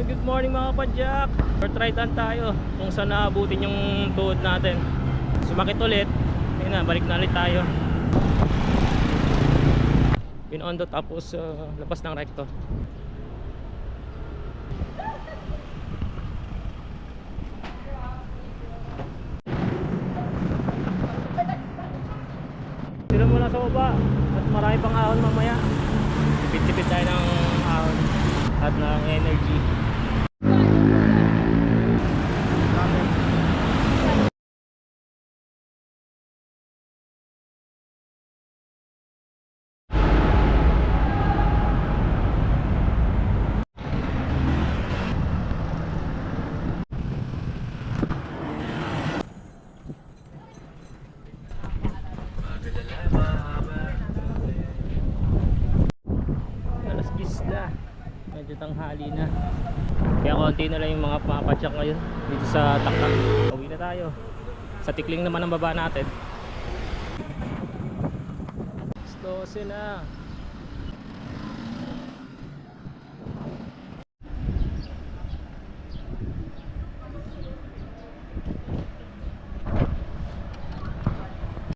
Good morning mga kapadyak. Short ride tayo kung saan naabutin yung tuhod natin. Sumakit ulit. Ayun na, balik na ulit tayo. Pinondo tapos labas ng recto. Tira muna sa baba at marami pang ahon mamaya. Tipid-tipid tayo ng ahon at ng energy. Medyo tanghali na. Kaya konti na lang yung mga papadyak ngayon dito sa Taktak. Uwi na tayo. Sa Tikling naman ang baba natin. 12 na.